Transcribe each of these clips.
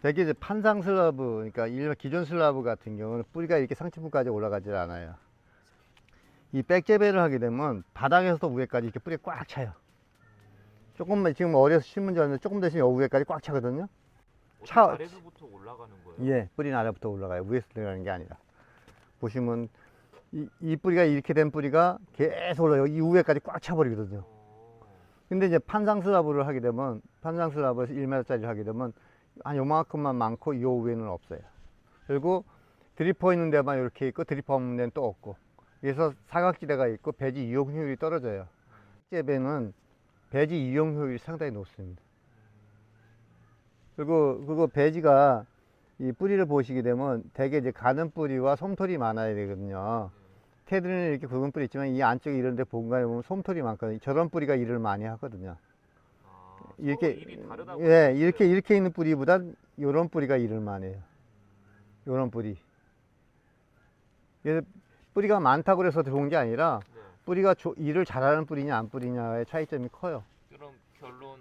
대개 이제 판상 슬라브, 그러니까 일반 기존 슬라브 같은 경우는 뿌리가 이렇게 상층부까지 올라가질 않아요. 이 백재배를 하게 되면 바닥에서도 위에까지 이렇게 뿌리가 꽉 차요. 조금만 지금 어려서 심은 지 않는데 조금 더 심으면 위에까지 꽉 차거든요. 아래서부터 올라가는 거예요? 예, 뿌리는 아래부터 올라가요. 위에서 들어가는 게 아니라. 보시면 이 뿌리가 이렇게 된 뿌리가 계속 올라가요. 이 위에까지 꽉 차버리거든요. 근데 이제 판상 슬라브를 하게 되면, 판상 슬라브에서 1m짜리를 하게 되면 한 요만큼만 많고 요 위에는 없어요. 그리고 드리퍼 있는 데만 이렇게 있고 드리퍼 없는 데는 또 없고, 그래서 사각지대가 있고 배지 이용 효율이 떨어져요. 재배는 배지 이용 효율이 상당히 높습니다. 그리고 그거 배지가 이 뿌리를 보시게 되면 대개 이제 가는 뿌리와 솜털이 많아야 되거든요. 테드리는 이렇게 굵은 뿌리 있지만 이 안쪽에 이런 데 공간에 보면 솜털이 많거든요. 저런 뿌리가 일을 많이 하거든요. 이렇게 일이 다르다고. 예, 이렇게 있는 뿌리보다 요런 뿌리가 일을 많이 해요. 요런 뿌리. 그래서 뿌리가 많다고 그래서 좋은 게 아니라 뿌리가 일을 잘하는 뿌리냐 안 뿌리냐의 차이점이 커요. 그럼 결론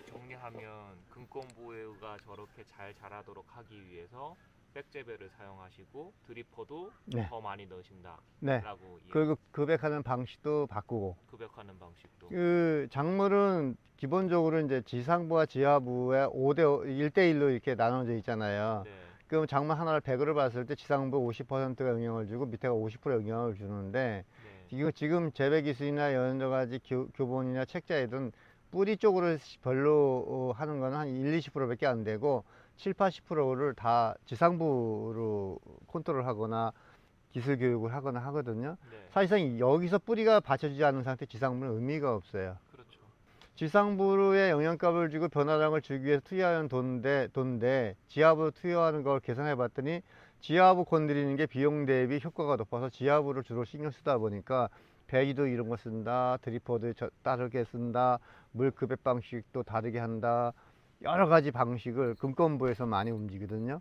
정리하면 금권보호가 저렇게 잘 자라도록 하기 위해서 백재배를 사용하시고 드리퍼도 네. 더 많이 넣으신다. 네. 라고 그리고 급액하는 방식도 바꾸고. 급액하는 방식도. 그 작물은 기본적으로 이제 지상부와 지하부에 1대1로 이렇게 나눠져 있잖아요. 네. 그럼 작물 하나를 100으로 봤을 때 지상부 50%가 영향을 주고 밑에가 50% 영향을 주는데, 지금 재배 기술이나 여러 가지 교본이나 책자에든 뿌리 쪽으로 별로 하는 거는 한 20%밖에 안 되고 80%를 다 지상부로 컨트롤 하거나 기술 교육을 하거나 하거든요. 사실상 여기서 뿌리가 받쳐주지 않은 상태 지상부는 의미가 없어요. 그렇죠. 지상부에 영양값을 주고 변화량을 주기 위해서 투여하는 돈인데 지하부로 투여하는 걸 계산해 봤더니 지하부 건드리는 게 비용 대비 효과가 높아서 지하부를 주로 신경 쓰다 보니까 배지도 이런 거 쓴다, 드리퍼도 다르게 쓴다, 물 급액 방식도 다르게 한다, 여러 가지 방식을 금권부에서 많이 움직이거든요.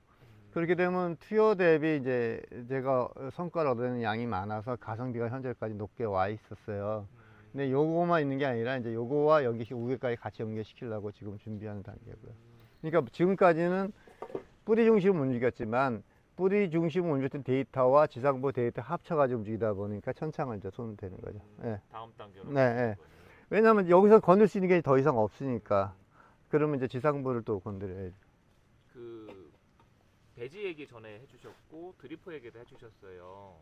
그렇게 되면 투여 대비 이제 제가 성과를 얻는 양이 많아서 가성비가 현재까지 높게 와 있었어요. 근데 요거만 있는 게 아니라 이제 요거와 위에까지 같이 연계시키려고 지금 준비하는 단계고요. 그러니까 지금까지는 뿌리 중심을 움직였지만 뿌리 중심을 움직였던 데이터와 지상부 데이터 합쳐가지고 움직이다 보니까 천창을 이제 손을 대는 거죠. 네. 다음 단계로. 네. 왜냐하면 여기서 건들 수 있는 게 더 이상 없으니까. 그러면 이제 지상부를 또 건드려야죠. 그 배지 얘기 전에 해주셨고 드리퍼 얘기도 해주셨어요.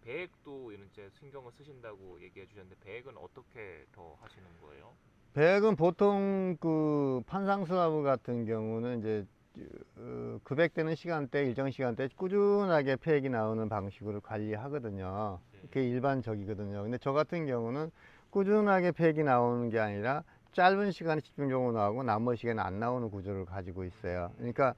배액도 이제 신경을 쓰신다고 얘기해 주셨는데 배액은 어떻게 더 하시는 거예요? 배액은 보통 그 판상 슬라브 같은 경우는 이제 급액되는 시간대, 일정 시간대 꾸준하게 폐액이 나오는 방식으로 관리하거든요. 그게 일반적이거든요. 근데 저 같은 경우는 꾸준하게 폐액이 나오는 게 아니라 짧은 시간에 집중적으로 나오고 나머지 시간에 안 나오는 구조를 가지고 있어요. 그러니까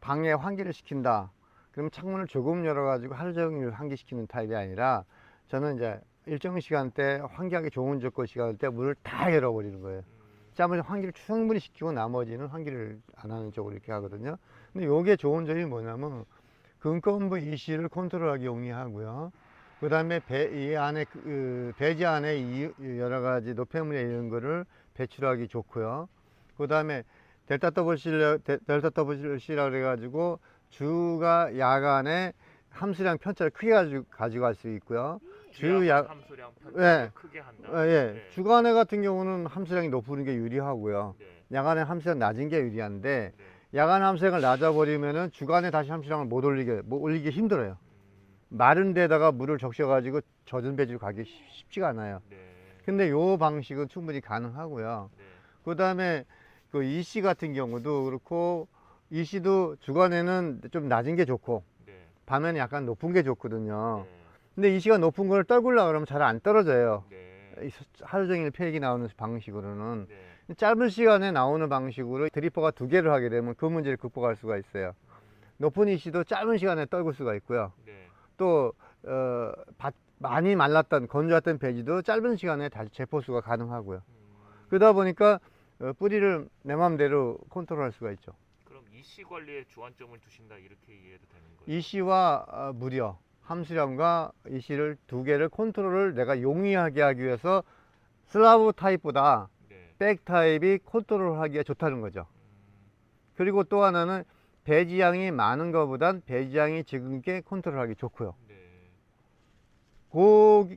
방에 환기를 시킨다. 그러면 창문을 조금 열어가지고 하루 종일 환기시키는 타입이 아니라 저는 이제 일정 시간대 환기하기 좋은 조건 시간대 문을 다 열어버리는 거예요. 짜면 환기를 충분히 시키고 나머지는 환기를 안 하는 쪽으로 이렇게 하거든요. 근데 요게 좋은 점이 뭐냐면 금권부 이시를 컨트롤하기 용이하고요. 그 다음에 이 안에 배지 안에 여러 가지 노폐물이나 이런 거를 배출하기 좋고요. 그 다음에 델타 더블 C라고 해가지고 주가 야간에 함수량 편차를 크게 가져갈 수 있고요. 함수량 편차를 크게 한다. 주간에 같은 경우는 함수량이 높은 게 유리하고요. 야간에 함수량 낮은 게 유리한데 야간 함수량을 낮아버리면은 주간에 다시 함수량을 못 올리기 힘들어요. 마른 데다가 물을 적셔가지고 젖은 배지로 가기 쉽지가 않아요. 근데 요 방식은 충분히 가능하고요. 그 다음에 그 EC 같은 경우도 그렇고 EC도 주간에는 좀 낮은 게 좋고 밤에는 약간 높은 게 좋거든요. 근데 EC가 높은 걸 떨구려고 그러면 잘 안 떨어져요. 하루 종일 폐액이 나오는 방식으로는. 짧은 시간에 나오는 방식으로 드리퍼가 2개를 하게 되면 그 문제를 극복할 수가 있어요. 높은 EC도 짧은 시간에 떨굴 수가 있고요. 또 많이 말랐던 건조했던 배지도 짧은 시간에 다시 재포수가 가능하고요. 그러다 보니까 뿌리를 내 마음대로 컨트롤할 수가 있죠. 그럼 EC 관리에 주안점을 두신다 이렇게 이해도 되는 거예요? EC와 무려 함수량과 EC를 2개를 컨트롤을 내가 용이하게 하기 위해서 슬라브 타입보다 백 타입이 컨트롤하기가 좋다는 거죠. 그리고 또 하나는 배지양이 많은 것보단 배지양이 적은 게 컨트롤하기 좋고요. 네. 그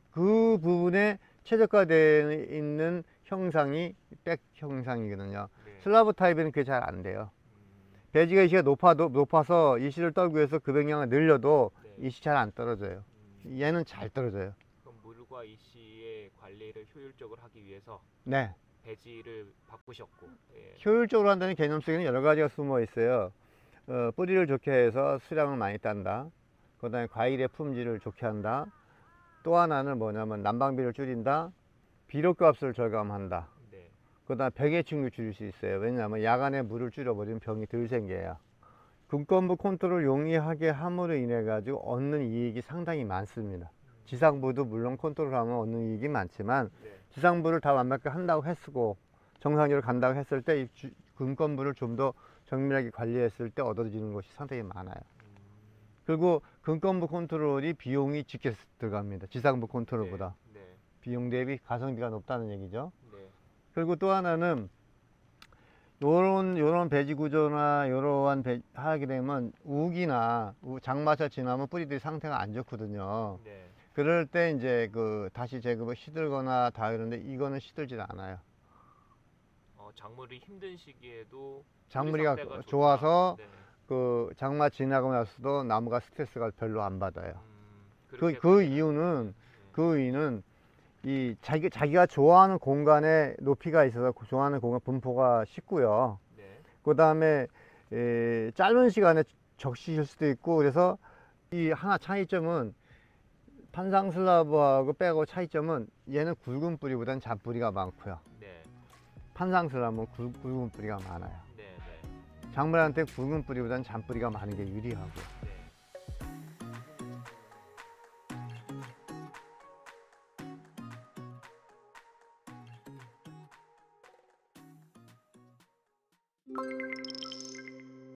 부분에 최적화되어 있는 형상이 백 형상이거든요. 네. 슬라브 타입에는 그게 잘 안 돼요. 음, 배지가 이시가 높아서 이시를 떨기 위해서 급액량을 늘려도 네. 이시 잘 안 떨어져요. 음, 얘는 잘 떨어져요. 그럼 물과 이씨의 관리를 효율적으로 하기 위해서 네. 배지를 바꾸셨고. 예. 효율적으로 한다는 개념 속에는 여러 가지가 숨어 있어요. 뿌리를 좋게 해서 수량을 많이 딴다. 그 다음에 과일의 품질을 좋게 한다. 또 하나는 뭐냐면 난방비를 줄인다. 비료값을 절감한다. 네. 그 다음에 병해충도 줄일 수 있어요. 왜냐하면 야간에 물을 줄여버리면 병이 덜 생겨요. 군건부 컨트롤을 용이하게 함으로 인해 가지고 얻는 이익이 상당히 많습니다. 지상부도 물론 컨트롤하면 얻는 이익이 많지만 네. 지상부를 다 완벽하게 한다고 했고 정상적으로 간다고 했을 때 이 군건부를 좀 더 정밀하게 관리했을 때 얻어지는 것이 상당히 많아요. 그리고 군건부 컨트롤이 비용이 적게 들어갑니다. 지상부 컨트롤보다. 네. 네. 비용 대비 가성비가 높다는 얘기죠. 네. 그리고 또 하나는 요런 배지 구조나 요러한 하게 되면 우기나 장마철 지나면 뿌리들이 상태가 안 좋거든요. 네. 그럴 때 이제 다시 제급을 시들거나 다 이러는데 이거는 시들질 않아요. 작물이 힘든 시기에도 작물이가 뿌리 상태가 좋다. 좋아서 네. 장마 지나고 나서도 나무가 스트레스가 별로 안 받아요. 그렇게 그 이유는 이 자기가 좋아하는 공간에 높이가 있어서 좋아하는 공간 분포가 쉽고요. 네. 그 다음에 짧은 시간에 적시실 수도 있고 그래서 이 하나 차이점은 판상슬라브하고 백하고 차이점은 얘는 굵은 뿌리보다는 잔뿌리가 많고요. 네. 판상슬라브는 굵은 뿌리가 많아요. 네. 네. 작물한테 굵은 뿌리보다는 잔뿌리가 많은 게 유리하고. 네.